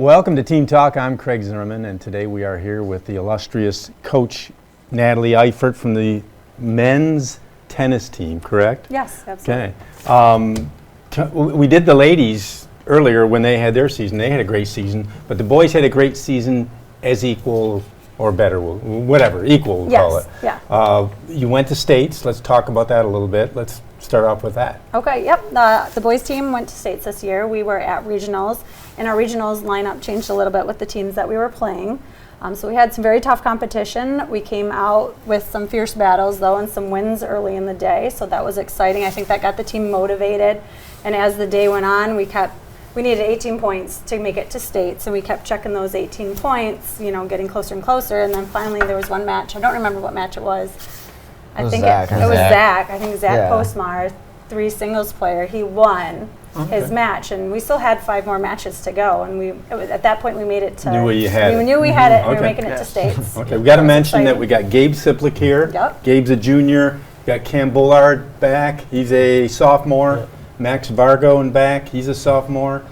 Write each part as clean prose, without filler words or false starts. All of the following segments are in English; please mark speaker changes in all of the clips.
Speaker 1: Welcome to Team Talk. I'm Craig Zimmerman, and today we are here with the illustrious Coach Natie Eifert from the men's tennis team, correct?
Speaker 2: Yes, absolutely.
Speaker 1: Okay. We did the ladies earlier when they had their season. They had a great season, but the boys had a great season as equal or better, whatever, equal we'll call it.
Speaker 2: Yeah.
Speaker 1: You went to states. Let's talk about that a little bit. Let's start off with that.
Speaker 2: Okay, yep. The boys team went to states this year. We were at regionals, and our regionals lineup changed a little bit with the teams that we were playing. So we had some very tough competition. We came out with some fierce battles, though, and some wins early in the day, so that was exciting. I think that got the team motivated, and as the day went on, we needed 18 points to make it to states, and we kept checking those 18 points, getting closer and closer, and then finally there was one match. I don't remember what match it was. I think it was Zach. I think Zach Postmar, 3 singles player, he won his match, and we still had 5 more matches to go, and at that point we made it to.
Speaker 1: We
Speaker 2: knew we had it, and we were making it to states.
Speaker 1: Okay, we got to mention that we got Gabe Siplick here.
Speaker 2: Yep.
Speaker 1: Gabe's a junior. We got Cam Bullard back. He's a sophomore. Yep. Max Vargo in back. He's a sophomore.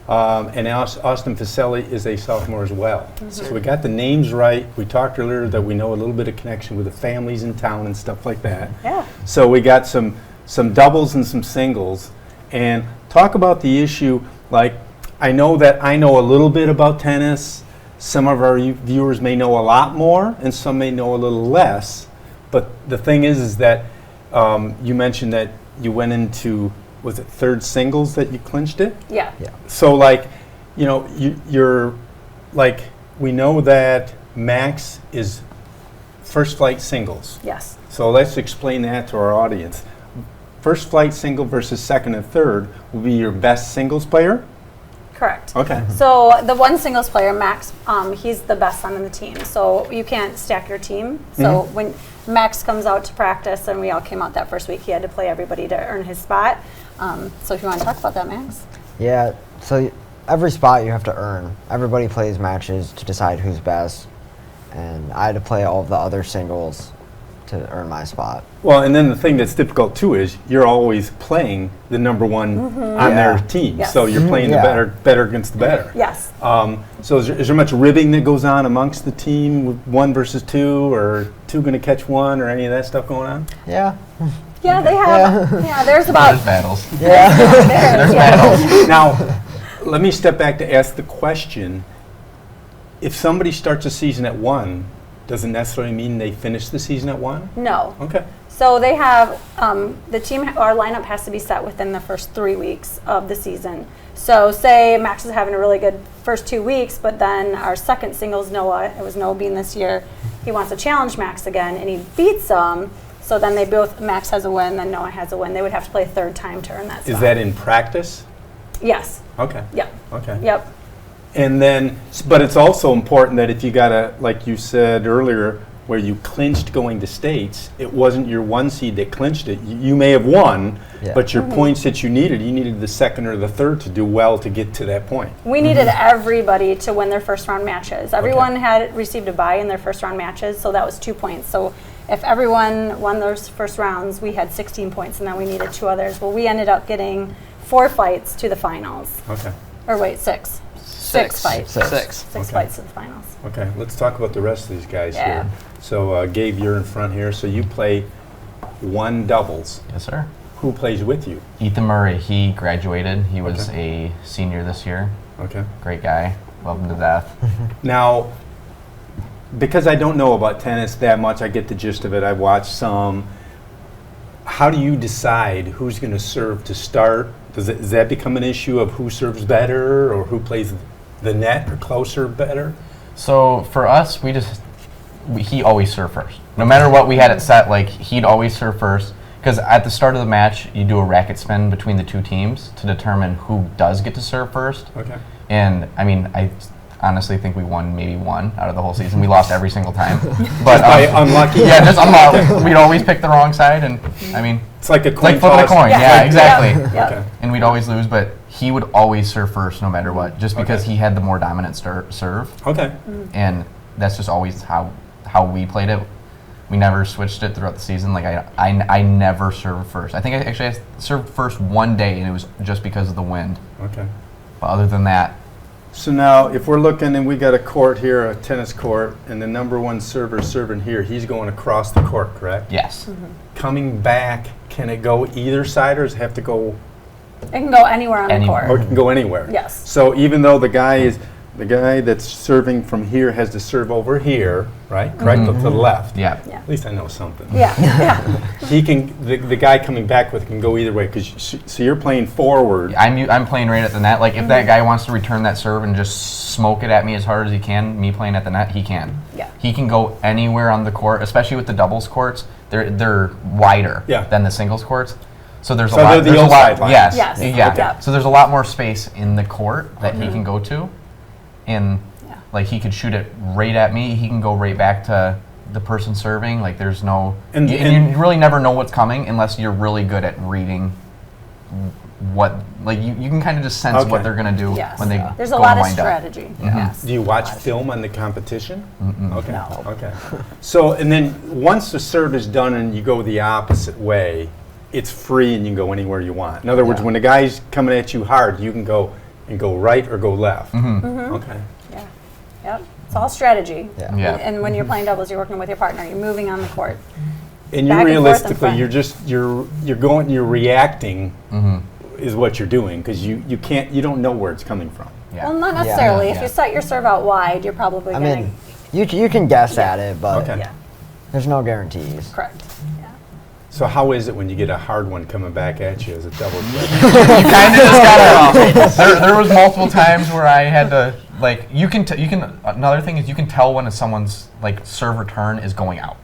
Speaker 1: And Austin Facelli is a sophomore as well. Mm-hmm. So we got the names right. We talked earlier that we know a little bit of connection with the families in town and stuff like that.
Speaker 2: Yeah.
Speaker 1: So we got some doubles and some singles. And talk about the issue, like I know a little bit about tennis. Some of our viewers may know a lot more and some may know a little less. But the thing is that you mentioned that you went into, was it third singles that you clinched it?
Speaker 2: Yeah.
Speaker 1: So you're like, we know that Max is first flight singles.
Speaker 2: Yes.
Speaker 1: So let's explain that to our audience. First flight single versus second and third will be your best singles player?
Speaker 2: Correct.
Speaker 1: Okay.
Speaker 2: So the one singles player, Max, he's the best on the team. So you can't stack your team. So when Max comes out to practice, and we all came out that first week, he had to play everybody to earn his spot. So if you want to talk about that, Max.
Speaker 3: Yeah, so every spot you have to earn. Everybody plays matches to decide who's best, and I had to play all of the other singles to earn my spot.
Speaker 1: Well, and then the thing that's difficult too is you're always playing the number one on their team.
Speaker 2: Yes.
Speaker 1: So you're playing the better against the better.
Speaker 2: Yes.
Speaker 1: So is there much ribbing that goes on amongst the team with 1 versus 2, or 2 going to catch 1, or any of that stuff going on?
Speaker 3: Yeah.
Speaker 2: Yeah, they have. Yeah, there's about.
Speaker 4: There's battles.
Speaker 3: Yeah.
Speaker 4: There's battles.
Speaker 1: Now, let me step back to ask the question. If somebody starts a season at 1, doesn't necessarily mean they finish the season at 1?
Speaker 2: No.
Speaker 1: Okay.
Speaker 2: So they have, the team, our lineup has to be set within the first 3 weeks of the season. So say Max is having a really good first 2 weeks, but then our second singles, Noah, it was Noah Bean this year, he wants to challenge Max again, and he beats him. So then Max has a win, then Noah has a win. They would have to play a third time to earn that spot.
Speaker 1: Is that in practice?
Speaker 2: Yes.
Speaker 1: Okay.
Speaker 2: Yep.
Speaker 1: Okay.
Speaker 2: Yep.
Speaker 1: And then, but it's also important that if you got like you said earlier, where you clinched going to states, it wasn't your 1 seed that clinched it. You may have won, but your points that you needed the second or the third to do well to get to that point.
Speaker 2: We needed everybody to win their first round matches. Everyone had received a bye in their first round matches, so that was 2 points. So if everyone won those first rounds, we had 16 points, and then we needed 2 others. Well, we ended up getting 4 fights to the finals.
Speaker 1: Okay.
Speaker 2: Or wait, 6. 6 fights.
Speaker 4: 6
Speaker 2: fights to the finals.
Speaker 1: Okay, let's talk about the rest of these guys
Speaker 2: Yeah.
Speaker 1: here. So, Gabe, you're in front here. So you play 1 doubles.
Speaker 4: Yes, sir.
Speaker 1: Who plays with you?
Speaker 4: Ethan Murray, he graduated. He was a senior this year.
Speaker 1: Okay.
Speaker 4: Great guy. Love him to death.
Speaker 1: Now, because I don't know about tennis that much, I get the gist of it. I watched some. How do you decide who's going to serve to start? Does that become an issue of who serves better or who plays the net or closer better?
Speaker 4: So for us, he always served first. No matter what we had it set, like he'd always serve first. Because at the start of the match, you do a racket spin between the 2 teams to determine who does get to serve first.
Speaker 1: Okay.
Speaker 4: And I mean, I honestly think we won maybe 1 out of the whole season. We lost every single time. But
Speaker 1: unlucky.
Speaker 4: Yeah, just unlucky. We'd always pick the wrong side, and I mean,
Speaker 1: it's like a coin
Speaker 4: like flipping a coin. Yeah, exactly.
Speaker 2: Yep.
Speaker 1: Okay.
Speaker 4: And we'd always lose, but he would always serve first no matter what, just because he had the more dominant serve.
Speaker 1: Okay.
Speaker 4: And that's just always how we played it. We never switched it throughout the season. Like I never served first. I think I served first 1 day, and it was just because of the wind.
Speaker 1: Okay.
Speaker 4: But other than that,
Speaker 1: So now, if we're looking and we got a court here, a tennis court, and the number one server serving here, he's going across the court, correct?
Speaker 4: Yes.
Speaker 1: Coming back, can it go either side, or does it have to go,
Speaker 2: It can go anywhere on
Speaker 4: Anywhere.
Speaker 2: the
Speaker 1: or
Speaker 2: court.
Speaker 1: it can go anywhere?
Speaker 2: Yes.
Speaker 1: So even though the guy that's serving from here has to serve over here, right? Correct, to the left.
Speaker 4: Yeah.
Speaker 2: Yeah.
Speaker 1: At least I know something.
Speaker 2: Yeah. Yeah.
Speaker 1: He can, the guy coming back with can go either way, because so you're playing forward.
Speaker 4: I'm playing right at the net. Like if that guy wants to return that serve and just smoke it at me as hard as he can, me playing at the net, he can.
Speaker 2: Yeah.
Speaker 4: He can go anywhere on the court, especially with the doubles courts. They're wider
Speaker 1: Yeah.
Speaker 4: than the singles courts. So there's
Speaker 1: So
Speaker 4: a lot.
Speaker 1: they're the
Speaker 4: there's a
Speaker 1: old
Speaker 4: lot.
Speaker 1: sideline.
Speaker 4: Yes.
Speaker 2: Yes.
Speaker 4: Yeah.
Speaker 2: Okay.
Speaker 4: So there's a lot more space in the court that he can go to, and
Speaker 2: Yeah.
Speaker 4: like he could shoot it right at me. He can go right back to the person serving. Like there's no,
Speaker 1: And-
Speaker 4: and you really never know what's coming unless you're really good at reading what, like you can kind of just sense
Speaker 1: Okay.
Speaker 4: what they're gonna do
Speaker 2: Yes.
Speaker 4: when they
Speaker 2: There's
Speaker 4: go
Speaker 2: a lot
Speaker 4: to
Speaker 2: of
Speaker 4: wind up.
Speaker 2: strategy. Yes.
Speaker 1: Do you watch film on the competition? Okay.
Speaker 2: No.
Speaker 1: Okay. So, and then once the serve is done and you go the opposite way, it's free and you can go anywhere you want. In other words,
Speaker 3: Yeah.
Speaker 1: when the guy's coming at you hard, you can go right or go left. Okay.
Speaker 2: Yeah. Yep. It's all strategy.
Speaker 3: Yeah.
Speaker 4: Yeah.
Speaker 2: And when you're playing doubles, you're working with your partner. You're moving on the court.
Speaker 1: And
Speaker 2: Back
Speaker 1: you
Speaker 2: and forth and front.
Speaker 1: realistically, you're reacting is what you're doing, because you don't know where it's coming from.
Speaker 4: Yeah.
Speaker 2: Well, not necessarily.
Speaker 4: Yeah.
Speaker 2: If you set your serve out wide, you're probably
Speaker 3: I
Speaker 2: going
Speaker 3: mean, you can guess
Speaker 2: Yeah.
Speaker 3: at it, but
Speaker 1: Okay.
Speaker 2: Yeah.
Speaker 3: there's no guarantees.
Speaker 2: Correct. Yeah.
Speaker 1: So how is it when you get a hard one coming back at you as a double play?
Speaker 4: You kind of just gotta. There was multiple times where I had to like. You can. Another thing is you can tell when someone's like serve return is going out,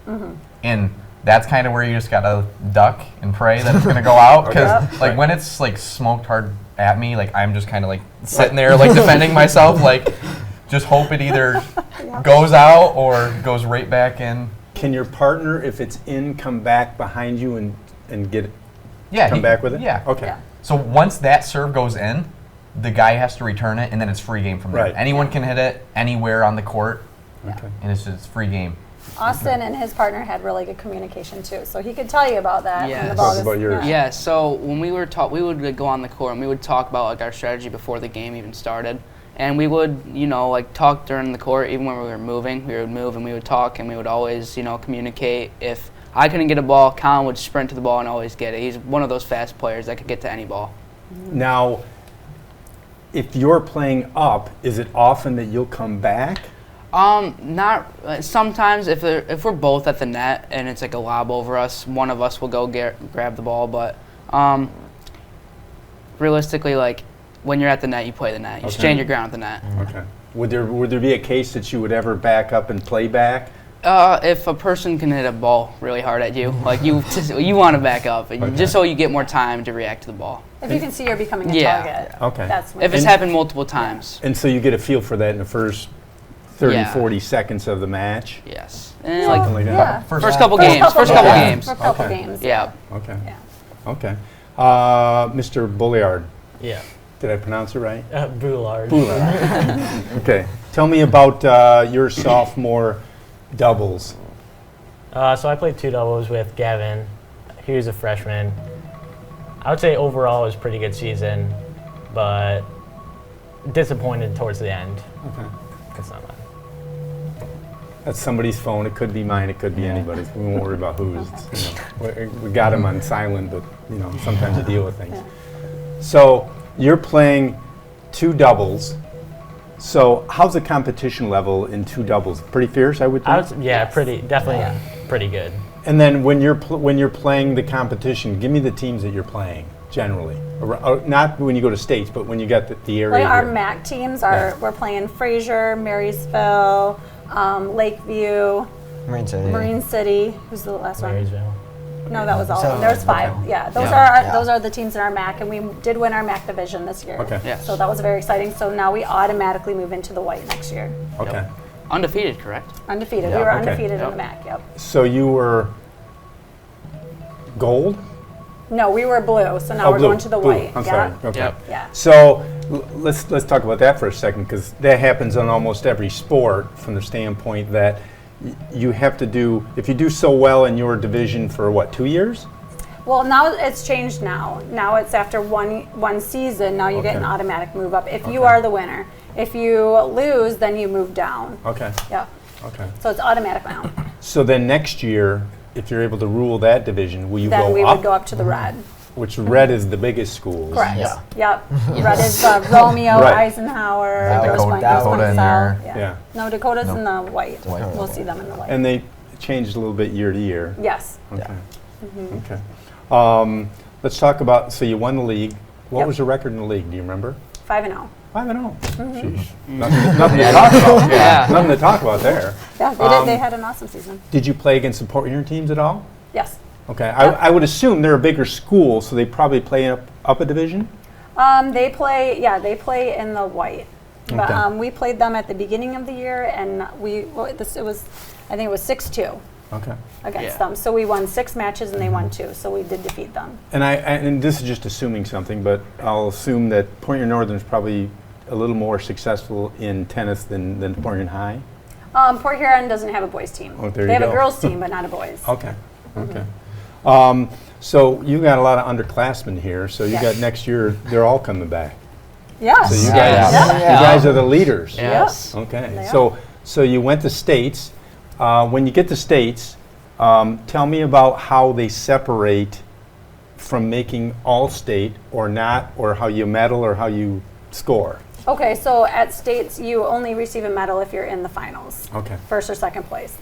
Speaker 4: and that's kind of where you just gotta duck and pray that it's gonna go out. Because
Speaker 1: Okay.
Speaker 4: like when it's like smoked hard at me, like I'm just kind of like sitting there like defending myself, like just hope it either goes out or goes right back in.
Speaker 1: Can your partner, if it's in, come back behind you and get it?
Speaker 4: Yeah.
Speaker 1: Come back with it?
Speaker 4: Yeah.
Speaker 1: Okay.
Speaker 2: Yeah.
Speaker 4: So once that serve goes in, the guy has to return it, and then it's free game from there.
Speaker 1: Right.
Speaker 4: Anyone can hit it anywhere on the court,
Speaker 1: Okay.
Speaker 4: and it's just free game.
Speaker 2: Austin and his partner had really good communication too, so he could tell you about that. when
Speaker 5: Yes.
Speaker 2: the ball
Speaker 1: Talk
Speaker 2: was-
Speaker 1: about yours.
Speaker 5: Yeah, so when we were we would like, go on the court and we would talk about like our strategy before the game even started. And we would, like talk during the court, even when we were moving. We would move and we would talk, and we would always, communicate. If I couldn't get a ball, Colin would sprint to the ball and always get it. He's one of those fast players that could get to any ball.
Speaker 1: Now, if you're playing up, is it often that you'll come back?
Speaker 5: Not sometimes if we're both at the net and it's like a lob over us, one of us will go grab the ball. But realistically, like when you're at the net, you play the net. You
Speaker 1: Okay.
Speaker 5: stand your ground at the net.
Speaker 1: Okay. Would there be a case that you would ever back up and play back?
Speaker 5: If a person can hit a ball really hard at you, like you want to back up, and
Speaker 1: Okay.
Speaker 5: just so you get more time to react to the ball.
Speaker 2: If you can see you're becoming a
Speaker 5: Yeah.
Speaker 2: target.
Speaker 1: Okay.
Speaker 2: That's when
Speaker 5: If it's
Speaker 1: And-
Speaker 5: happened multiple times,
Speaker 1: And so you get a feel for that in the first 30,
Speaker 5: Yeah.
Speaker 1: 40 seconds of the match?
Speaker 5: yes.
Speaker 2: Well,
Speaker 5: Like
Speaker 1: like that.
Speaker 2: yeah.
Speaker 5: first couple
Speaker 2: First
Speaker 5: games.
Speaker 2: couple
Speaker 5: First couple
Speaker 1: games.
Speaker 5: games.
Speaker 2: For a couple
Speaker 1: Okay.
Speaker 2: games.
Speaker 5: Yeah.
Speaker 1: Okay.
Speaker 2: Yeah.
Speaker 1: Okay. Mr. Bulliard,
Speaker 6: Yeah,
Speaker 1: did I pronounce it right?
Speaker 6: Boulard.
Speaker 1: Okay. Tell me about your sophomore doubles.
Speaker 6: So I played two doubles with Gavin. He was a freshman. I would say overall it was a pretty good season, but disappointed towards the end.
Speaker 1: Okay.
Speaker 6: It's not bad.
Speaker 1: That's somebody's phone. It could be mine. It could be anybody's. We won't worry about whose. We got him on silent, but sometimes you deal with things. So you're playing two doubles. So how's the competition level in two doubles? Pretty fierce, I would think.
Speaker 6: Yeah, definitely pretty good.
Speaker 1: And then when you're playing the competition, give me the teams that you're playing generally. Not when you go to states, but when you got the area.
Speaker 2: Like our
Speaker 1: here.
Speaker 2: MAC teams are, we're playing Fraser, Marysville, Lakeview, Marine City. Who's the last one?
Speaker 6: Marysville.
Speaker 2: No, that was all.
Speaker 3: So-
Speaker 2: There's five.
Speaker 1: okay.
Speaker 2: Yeah, those
Speaker 3: Yeah.
Speaker 2: those are the teams in our MAC, and we did win our MAC division this year.
Speaker 1: Okay.
Speaker 5: Yeah.
Speaker 2: So that was very exciting. So now we automatically move into the white next year.
Speaker 1: Okay.
Speaker 5: Undefeated, correct?
Speaker 2: Undefeated.
Speaker 1: Yeah,
Speaker 2: We were
Speaker 1: okay.
Speaker 2: undefeated in
Speaker 5: Yep.
Speaker 2: the MAC. Yep.
Speaker 1: So you were gold?
Speaker 2: No, we were blue. So now
Speaker 1: Oh,
Speaker 2: we're
Speaker 1: blue,
Speaker 2: going to the
Speaker 1: blue.
Speaker 2: white.
Speaker 1: I'm
Speaker 2: yeah.
Speaker 1: sorry. Okay.
Speaker 5: Yep.
Speaker 2: Yeah.
Speaker 1: So let's talk about that for a second, because that happens on almost every sport from the standpoint that you have to do, if you do so well in your division for what, 2 years?
Speaker 2: Well, now it's changed now. Now it's after one season, now you get an
Speaker 1: Okay.
Speaker 2: automatic move up if you
Speaker 1: Okay.
Speaker 2: are the winner. If you lose, then you move down.
Speaker 1: Okay,
Speaker 2: Yep.
Speaker 1: okay.
Speaker 2: So it's automatic now.
Speaker 1: So then next year, if you're able to rule that division, will you
Speaker 2: Then
Speaker 1: go
Speaker 2: we
Speaker 1: up?
Speaker 2: would go up to the red.
Speaker 1: Which red is the biggest schools.
Speaker 2: Correct.
Speaker 3: Yeah.
Speaker 2: Yep. Red is Romeo,
Speaker 1: Right.
Speaker 2: Eisenhower,
Speaker 3: That
Speaker 2: Grosse
Speaker 3: was
Speaker 2: Pointe,
Speaker 3: Dakota
Speaker 2: Grosse Pointe
Speaker 4: in
Speaker 2: South.
Speaker 4: there.
Speaker 1: Yeah.
Speaker 2: No, Dakota's
Speaker 4: Nope.
Speaker 2: in the white.
Speaker 3: White.
Speaker 2: We'll see them in the white.
Speaker 1: And they changed a little bit year to year.
Speaker 2: Yes.
Speaker 1: Okay. Okay. Let's talk about, so you won the league. What
Speaker 2: Yep.
Speaker 1: was your record in the league? Do you remember?
Speaker 2: 5-0.
Speaker 1: 5-0. Sheesh. Nothing to talk about.
Speaker 5: Yeah.
Speaker 1: Nothing to talk about there.
Speaker 2: Yeah, they did. They had an awesome season.
Speaker 1: Did you play against some Port Huron teams at all?
Speaker 2: Yes.
Speaker 1: Okay. I would assume they're a bigger school, so they probably play up a division?
Speaker 2: They play in the white. But
Speaker 1: Okay.
Speaker 2: we played them at the beginning of the year, and I think it was 6-2
Speaker 1: Okay.
Speaker 2: against
Speaker 5: Yeah.
Speaker 2: them. So we won 6 matches, and they won 2. So we did defeat them.
Speaker 1: And this is just assuming something, but I'll assume that Port Huron Northern is probably a little more successful in tennis than Port Huron High.
Speaker 2: Port Huron doesn't have a boys team.
Speaker 1: Oh, there
Speaker 2: they
Speaker 1: you
Speaker 2: have
Speaker 1: go.
Speaker 2: a girls team, but not a boys.
Speaker 1: Okay. Okay. So you got a lot of underclassmen here. So you
Speaker 2: Yes.
Speaker 1: got next year, they're all coming back.
Speaker 2: Yes.
Speaker 1: So you
Speaker 5: Yeah.
Speaker 1: guys,
Speaker 2: Yeah.
Speaker 1: you guys are the leaders.
Speaker 5: Yes.
Speaker 1: Okay.
Speaker 2: They
Speaker 1: So you went to states. When you get to states, tell me about how they separate from making all state or not, or how you medal or how you score.
Speaker 2: Okay, so at states, you only receive a medal if you're in the finals,
Speaker 1: Okay.
Speaker 2: first or second place.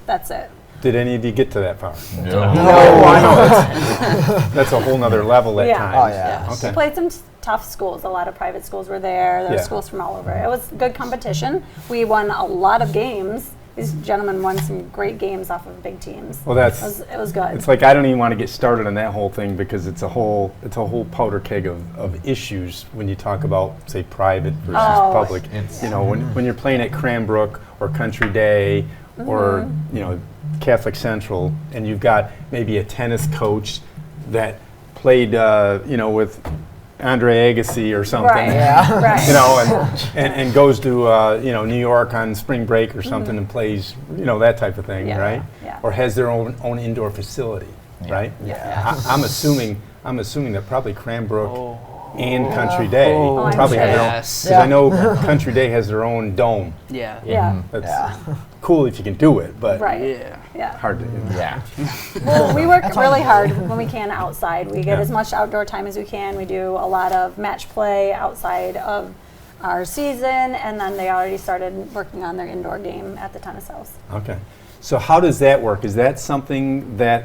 Speaker 2: That's it.
Speaker 1: Did any of you get to that far?
Speaker 4: No.
Speaker 1: I know. That's a whole nother level at
Speaker 2: Yeah.
Speaker 1: times.
Speaker 3: Oh, yeah.
Speaker 2: We
Speaker 1: Okay.
Speaker 2: played some tough schools. A lot of private schools were there. There were
Speaker 1: Yeah.
Speaker 2: schools from all over. It was good competition. We won a lot of games. These gentlemen won some great games off of big teams.
Speaker 1: Well,
Speaker 2: It was good.
Speaker 1: it's like I don't even want to get started on that whole thing because it's a whole powder keg of issues when you talk about, say, private versus
Speaker 2: Oh.
Speaker 1: public.
Speaker 4: It's-
Speaker 1: You know, when you're playing at Cranbrook or Country Day or Catholic Central, and you've got maybe a tennis coach that played with Andre Agassi or something.
Speaker 2: Right.
Speaker 3: Yeah.
Speaker 2: Right.
Speaker 1: And goes to New York on spring break or something and plays that type of thing,
Speaker 2: Yeah,
Speaker 1: right?
Speaker 2: yeah.
Speaker 1: Or has their own indoor facility, right?
Speaker 3: Yeah.
Speaker 1: I'm assuming that probably Cranbrook and Country Day
Speaker 2: I'm
Speaker 1: probably have their own.
Speaker 5: Yes.
Speaker 1: Because I know Country Day has their own dome.
Speaker 5: Yeah.
Speaker 2: Yeah.
Speaker 1: That's
Speaker 3: Yeah.
Speaker 1: cool if you can do it, but
Speaker 2: Right.
Speaker 5: Yeah.
Speaker 2: Yeah.
Speaker 1: hard to.
Speaker 4: Yeah.
Speaker 2: Well, we work really hard when we can outside. We get
Speaker 1: Yeah.
Speaker 2: as much outdoor time as we can. We do a lot of match play outside of our season, and then they already started working on their indoor game at the tennis house.
Speaker 1: Okay. So how does that work? Is that something that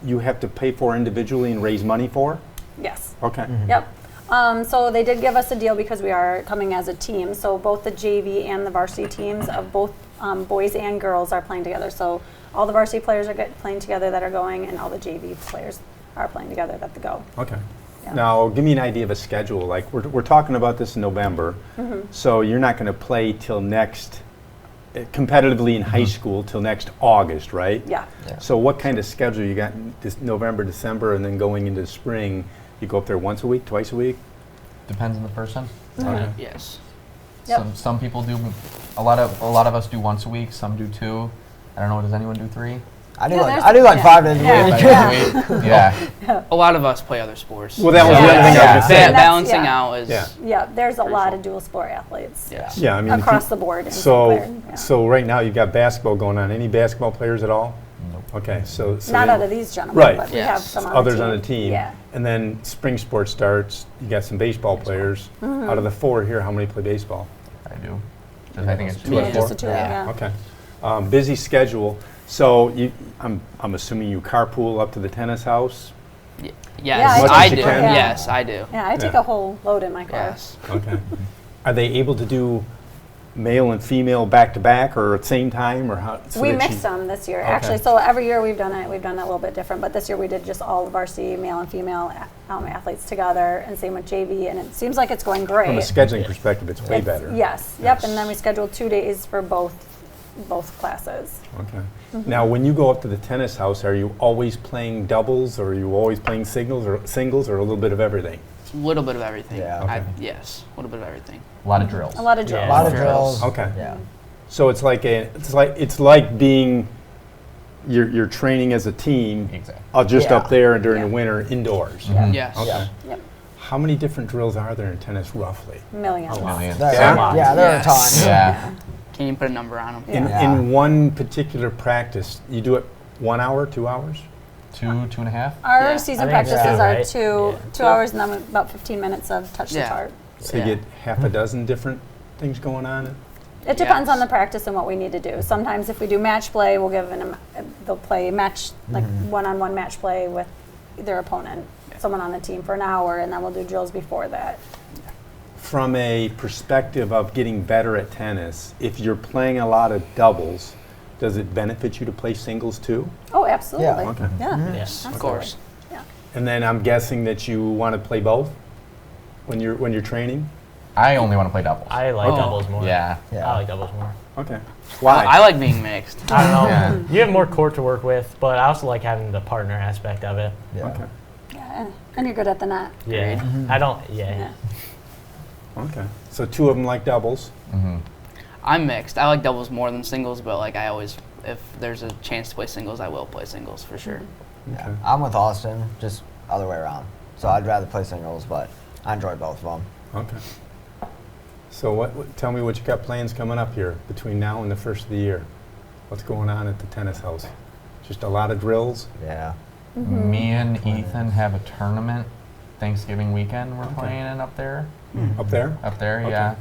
Speaker 1: you have to pay for individually and raise money for?
Speaker 2: Yes.
Speaker 1: Okay.
Speaker 2: Yep. So they did give us a deal because we are coming as a team. So both the JV and the varsity teams of both boys and girls are playing together. So all the varsity players are playing together that are going, and all the JV players are playing together that go.
Speaker 1: Okay.
Speaker 2: Yeah.
Speaker 1: Now, give me an idea of a schedule. Like, we're talking about this in November, so you're not going to play till competitively in high school till next August, right?
Speaker 2: Yeah.
Speaker 1: So what kind of schedule you got in this November, December, and then going into spring? You go up there once a week, twice a week?
Speaker 4: Depends on the person.
Speaker 1: Okay.
Speaker 5: Yes.
Speaker 2: Yep.
Speaker 4: Some people do. A lot of us do once a week. Some do 2. I don't know. Does anyone do 3?
Speaker 3: I do
Speaker 2: Yeah,
Speaker 3: like
Speaker 2: there's-
Speaker 3: I do like
Speaker 2: yeah.
Speaker 3: 5 days a
Speaker 2: Yeah.
Speaker 3: week.
Speaker 4: Yeah.
Speaker 5: A lot of us play other sports.
Speaker 1: Well, that was the
Speaker 2: Yeah.
Speaker 1: other thing I was
Speaker 3: Yeah.
Speaker 1: going to say.
Speaker 2: That's-
Speaker 5: Balancing
Speaker 2: yeah.
Speaker 5: out is.
Speaker 1: Yeah.
Speaker 2: Yeah, there's a
Speaker 5: Pretty
Speaker 2: lot
Speaker 5: cool.
Speaker 2: of dual sport athletes
Speaker 5: Yes.
Speaker 1: Yeah, I mean, if you-
Speaker 2: across the board. In
Speaker 1: So,
Speaker 2: St. Clair, yeah.
Speaker 1: so right now you've got basketball going on. Any basketball players at all?
Speaker 4: Nope.
Speaker 1: Okay, so
Speaker 2: Not
Speaker 1: they-
Speaker 2: out of these gentlemen,
Speaker 1: Right.
Speaker 2: but we
Speaker 5: Yes.
Speaker 2: have some
Speaker 1: others on the team.
Speaker 2: Yeah.
Speaker 1: And then spring sports starts. You got some baseball players. Out of the 4 here, how many play baseball?
Speaker 4: I do. I think it's 2
Speaker 1: Two
Speaker 4: or
Speaker 1: out
Speaker 2: Yeah,
Speaker 1: of
Speaker 4: 4.
Speaker 2: just a two, yeah.
Speaker 1: Okay. Busy schedule. So I'm assuming you carpool up to the tennis house.
Speaker 5: Yes,
Speaker 2: Yeah,
Speaker 1: Much
Speaker 5: I
Speaker 1: as you
Speaker 5: do.
Speaker 1: can.
Speaker 5: Yes, I do.
Speaker 2: Yeah, I take
Speaker 1: Yeah.
Speaker 2: a whole load in my car.
Speaker 5: Yes.
Speaker 1: Okay. Are they able to do male and female back to back or at the same time or how? so
Speaker 2: We
Speaker 1: that
Speaker 2: mixed
Speaker 1: you-
Speaker 2: them this year,
Speaker 1: Okay.
Speaker 2: actually. So every year we've done it a little bit different. But this year we did just all the varsity male and female athletes together, and same with JV. And it seems like it's going great.
Speaker 1: From a scheduling perspective, it's way
Speaker 2: It's-
Speaker 1: better.
Speaker 2: Yes. Yep. And then we scheduled 2 days for both classes.
Speaker 1: Okay. Now, when you go up to the tennis house, are you always playing doubles, or are you always playing singles, or a little bit of everything?
Speaker 5: A little bit of everything.
Speaker 3: Yeah.
Speaker 1: Okay.
Speaker 5: Yes, a little bit of everything.
Speaker 4: A lot of drills.
Speaker 2: A lot of drills.
Speaker 3: A lot of
Speaker 5: Drills.
Speaker 3: drills.
Speaker 1: Okay.
Speaker 3: Yeah.
Speaker 1: So it's like being you're training as a team,
Speaker 4: Exactly.
Speaker 1: just
Speaker 3: Yeah.
Speaker 1: up there and during
Speaker 2: Yeah.
Speaker 1: the winter indoors.
Speaker 2: Yeah.
Speaker 5: Yes.
Speaker 1: Okay.
Speaker 2: Yep.
Speaker 1: How many different drills are there in tennis, roughly?
Speaker 2: Millions.
Speaker 4: Millions.
Speaker 3: There,
Speaker 1: Yeah?
Speaker 3: yeah, there are a ton.
Speaker 4: Yeah.
Speaker 5: Can you put a number on them?
Speaker 1: In,
Speaker 3: Yeah.
Speaker 1: in one particular practice, you do it 1 hour, 2 hours?
Speaker 4: 2.5.
Speaker 2: Our
Speaker 5: Yeah.
Speaker 2: season
Speaker 6: I think it's
Speaker 2: practices
Speaker 6: two,
Speaker 2: are
Speaker 6: right?
Speaker 2: two
Speaker 6: Yeah.
Speaker 2: 2 hours and then about 15 minutes of touch
Speaker 5: Yeah.
Speaker 2: to chart.
Speaker 1: So you
Speaker 5: Yeah.
Speaker 1: get half a dozen different things going on?
Speaker 2: It depends on
Speaker 5: Yes.
Speaker 2: the practice and what we need to do. Sometimes if we do match play, we'll give them, they'll play match, like one-on-one match play with their opponent, someone on the team for an hour, and then we'll do drills before that.
Speaker 1: From a perspective of getting better at tennis, if you're playing a lot of doubles, does it benefit you to play singles too?
Speaker 2: Oh, absolutely.
Speaker 1: Okay.
Speaker 2: Yeah.
Speaker 6: Yes.
Speaker 5: Of course.
Speaker 2: Yeah.
Speaker 1: And then I'm guessing that you want to play both when you're training?
Speaker 4: I only want to play doubles.
Speaker 6: I like
Speaker 5: Oh.
Speaker 6: doubles more.
Speaker 4: Yeah.
Speaker 3: Yeah.
Speaker 6: I like doubles more.
Speaker 1: Okay.
Speaker 5: I
Speaker 1: Why?
Speaker 5: like being mixed.
Speaker 6: I don't know.
Speaker 4: Yeah.
Speaker 6: You have more court to work with, but I also like having the partner aspect of it.
Speaker 3: Yeah.
Speaker 1: Okay.
Speaker 2: Yeah. And you're good at the net.
Speaker 6: Yeah. I don't. Yeah.
Speaker 2: Yeah.
Speaker 1: Okay. So two of them like doubles.
Speaker 4: Mm-hmm.
Speaker 5: I'm mixed. I like doubles more than singles, but like I always, if there's a chance to play singles, I will play singles for sure.
Speaker 3: Yeah.
Speaker 1: Okay.
Speaker 3: I'm with Austin, just other way around. So I'd rather play singles, but I enjoy both of them.
Speaker 1: Okay. So tell me what you got plans coming up here between now and the first of the year. What's going on at the tennis house? Just a lot of drills?
Speaker 3: Yeah.
Speaker 4: Me and Ethan have a tournament Thanksgiving weekend we're playing in up there.
Speaker 1: Up there?
Speaker 4: Up there,
Speaker 1: Okay.
Speaker 4: yeah.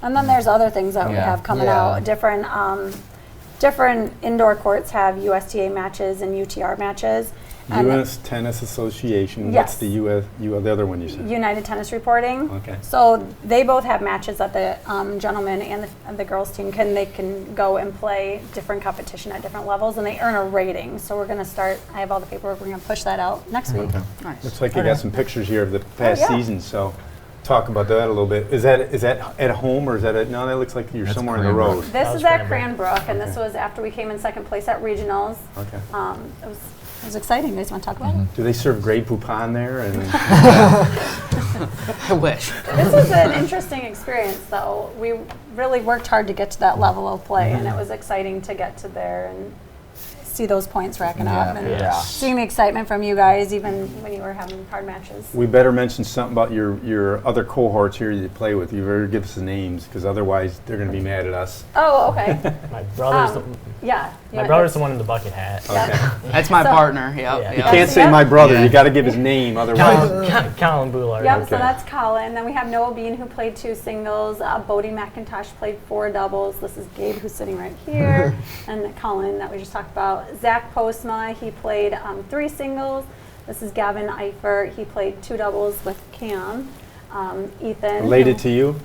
Speaker 2: And then there's other things that we
Speaker 4: Yeah.
Speaker 2: have coming
Speaker 3: Yeah.
Speaker 2: out. Different indoor courts have USTA matches and UTR matches. And
Speaker 1: U.S. Tennis Association. What's
Speaker 2: Yes.
Speaker 1: the the other one you said?
Speaker 2: United Tennis Reporting.
Speaker 1: Okay.
Speaker 2: So they both have matches that the gentlemen and the girls team can go and play different competition at different levels, and they earn a rating. So we're going to start. I have all the paperwork. We're going to push that out next week.
Speaker 1: Okay.
Speaker 5: Nice.
Speaker 1: Looks like you got some pictures here of the past
Speaker 2: yeah.
Speaker 1: season, so talk about that a little bit. Is that at home or is that no, that looks like you're
Speaker 4: That's
Speaker 1: somewhere on the
Speaker 4: Cranbrook.
Speaker 1: road.
Speaker 2: This
Speaker 6: That
Speaker 2: is
Speaker 6: was
Speaker 2: at
Speaker 6: Cranbrook.
Speaker 2: Cranbrook, and this
Speaker 1: Okay.
Speaker 2: was after we came in second place at regionals.
Speaker 1: Okay.
Speaker 2: It was exciting. You guys want to talk about it?
Speaker 1: Do they serve Grey Poupon there? And
Speaker 5: I wish.
Speaker 2: This was an interesting experience, though. We really worked hard to get to that level of play, and it was exciting to get to there and see those points racking up and
Speaker 3: Yeah.
Speaker 2: seeing the excitement from you guys, even when you were having hard matches.
Speaker 1: we better mention something about your other cohorts here you play with. You better give us the names, because otherwise they're going to be mad at us.
Speaker 2: Oh, okay.
Speaker 6: My brother's
Speaker 2: Yeah.
Speaker 6: my brother's the one in the bucket hat.
Speaker 1: Okay.
Speaker 5: That's my
Speaker 2: So-
Speaker 5: partner. Yep.
Speaker 6: Yeah.
Speaker 5: yep.
Speaker 1: You can't say
Speaker 2: Yep.
Speaker 1: my brother.
Speaker 5: Yeah.
Speaker 1: You got to give his name, otherwise.
Speaker 6: Colin Boulard.
Speaker 2: Yep,
Speaker 1: Okay.
Speaker 2: so that's Colin. Then we have Noah Bean, who played 2 singles. Bodie McIntosh played 4 doubles. This is Gabe, who's sitting right here. And Colin, that we just talked about. Zach Postma, he played 3 singles. This is Gavin Eifert. He played 2 doubles with Cam. Ethan.
Speaker 1: Related to you?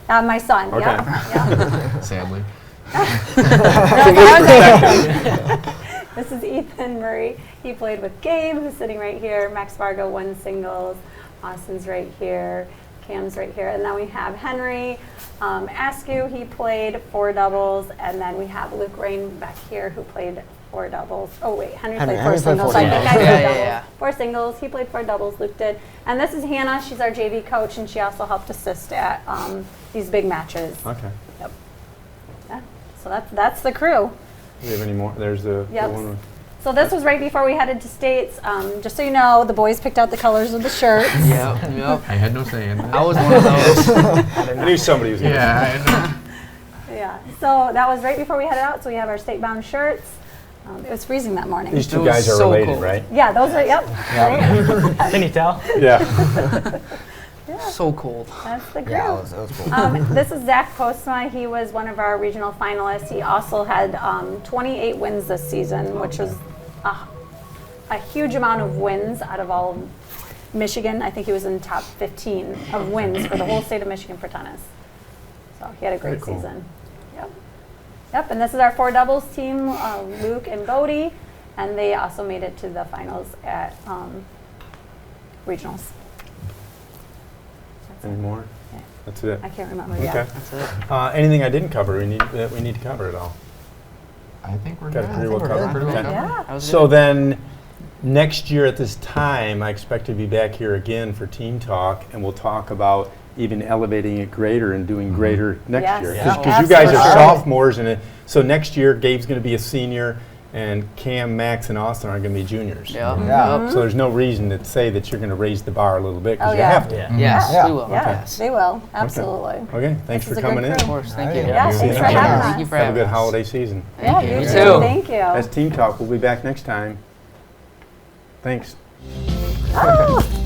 Speaker 2: My son,
Speaker 1: Okay.
Speaker 2: yeah.
Speaker 4: Sadly.
Speaker 2: This is Ethan Murray. He played with Gabe, who's sitting right here. Max Varga, 1 singles. Austin's right here. Cam's right here. And then we have Henry Askew. He played 4 doubles. And then we have Luke Rain back here, who played 4 doubles. Oh, wait. Henry played 4
Speaker 3: Henry played
Speaker 2: singles.
Speaker 3: 4
Speaker 2: I think I
Speaker 3: singles.
Speaker 2: played
Speaker 5: Yeah,
Speaker 2: doubles.
Speaker 5: yeah.
Speaker 2: 4 singles. He played 4 doubles. Luke did. And this is Hannah. She's our JV coach, and she also helped assist at these big matches.
Speaker 1: Okay.
Speaker 2: Yep. Yeah. So that's the crew.
Speaker 1: Do we have any more? There's the
Speaker 2: Yep.
Speaker 1: one.
Speaker 2: So this was right before we headed to States. Just so you know, the boys picked out the colors of the shirts.
Speaker 5: Yep. Yep.
Speaker 4: I had no say in that.
Speaker 5: I was one of those.
Speaker 1: I knew somebody was going to.
Speaker 4: Yeah, I know.
Speaker 2: Yeah. So that was right before we headed out. So we have our state-bound shirts. It was freezing that morning.
Speaker 1: These
Speaker 5: It
Speaker 1: two
Speaker 5: was
Speaker 1: guys are
Speaker 5: so
Speaker 1: related,
Speaker 5: cold.
Speaker 1: right?
Speaker 2: Yeah, those are, yep.
Speaker 6: Can you tell?
Speaker 1: Yeah.
Speaker 5: So cold.
Speaker 2: That's the crew.
Speaker 3: Yeah, it was cool.
Speaker 2: This is Zach Postma. He was one of our regional finalists. He also had 28 wins this season, which was a huge amount of wins out of all of Michigan. I think he was in the top 15 of wins for the whole state of Michigan for tennis. So he had a great
Speaker 1: Very cool.
Speaker 2: season. Yep. Yep, and this is our 4 doubles team, Luke and Bodie, and they also made it to the finals at regionals.
Speaker 1: Any more?
Speaker 2: Yeah.
Speaker 1: That's it.
Speaker 2: I can't remember.
Speaker 1: Okay.
Speaker 2: Yeah.
Speaker 5: That's it.
Speaker 1: Anything I didn't cover that we need to cover at all?
Speaker 4: I think we're
Speaker 1: Got
Speaker 4: good.
Speaker 1: it pretty well
Speaker 3: we're
Speaker 1: covered.
Speaker 3: good.
Speaker 1: Okay.
Speaker 2: Yeah.
Speaker 5: That was
Speaker 1: So
Speaker 5: good.
Speaker 1: then, next year at this time, I expect to be back here again for Team Talk, and we'll talk about even elevating it greater and doing greater next
Speaker 2: Yes.
Speaker 1: year.
Speaker 2: Yeah.
Speaker 1: Because you guys are
Speaker 2: Absolutely.
Speaker 1: sophomores, and so next year Gabe's going to be a senior, and Cam, Max, and Austin aren't going to be juniors.
Speaker 5: Yeah.
Speaker 3: Yeah.
Speaker 1: So there's no reason to say that you're going to raise the bar a little bit because
Speaker 2: Oh,
Speaker 1: you
Speaker 2: yeah.
Speaker 1: have to.
Speaker 6: Yeah.
Speaker 5: Yes,
Speaker 3: Yeah.
Speaker 5: we will.
Speaker 2: Yeah,
Speaker 5: Yes.
Speaker 2: they will. Absolutely.
Speaker 1: Okay, thanks
Speaker 2: This
Speaker 1: for
Speaker 2: is a good
Speaker 1: coming in.
Speaker 2: crew.
Speaker 5: Of course. Thank you.
Speaker 2: Yeah,
Speaker 1: See
Speaker 2: thanks
Speaker 1: you
Speaker 2: for
Speaker 1: next
Speaker 2: having
Speaker 1: time.
Speaker 2: us.
Speaker 5: Thank you for
Speaker 1: Have a
Speaker 5: having
Speaker 1: good
Speaker 5: us.
Speaker 1: holiday season.
Speaker 2: Yeah,
Speaker 5: You
Speaker 2: you
Speaker 5: too.
Speaker 2: too. Thank you.
Speaker 1: That's Team Talk. We'll be back next time. Thanks.
Speaker 2: Oh.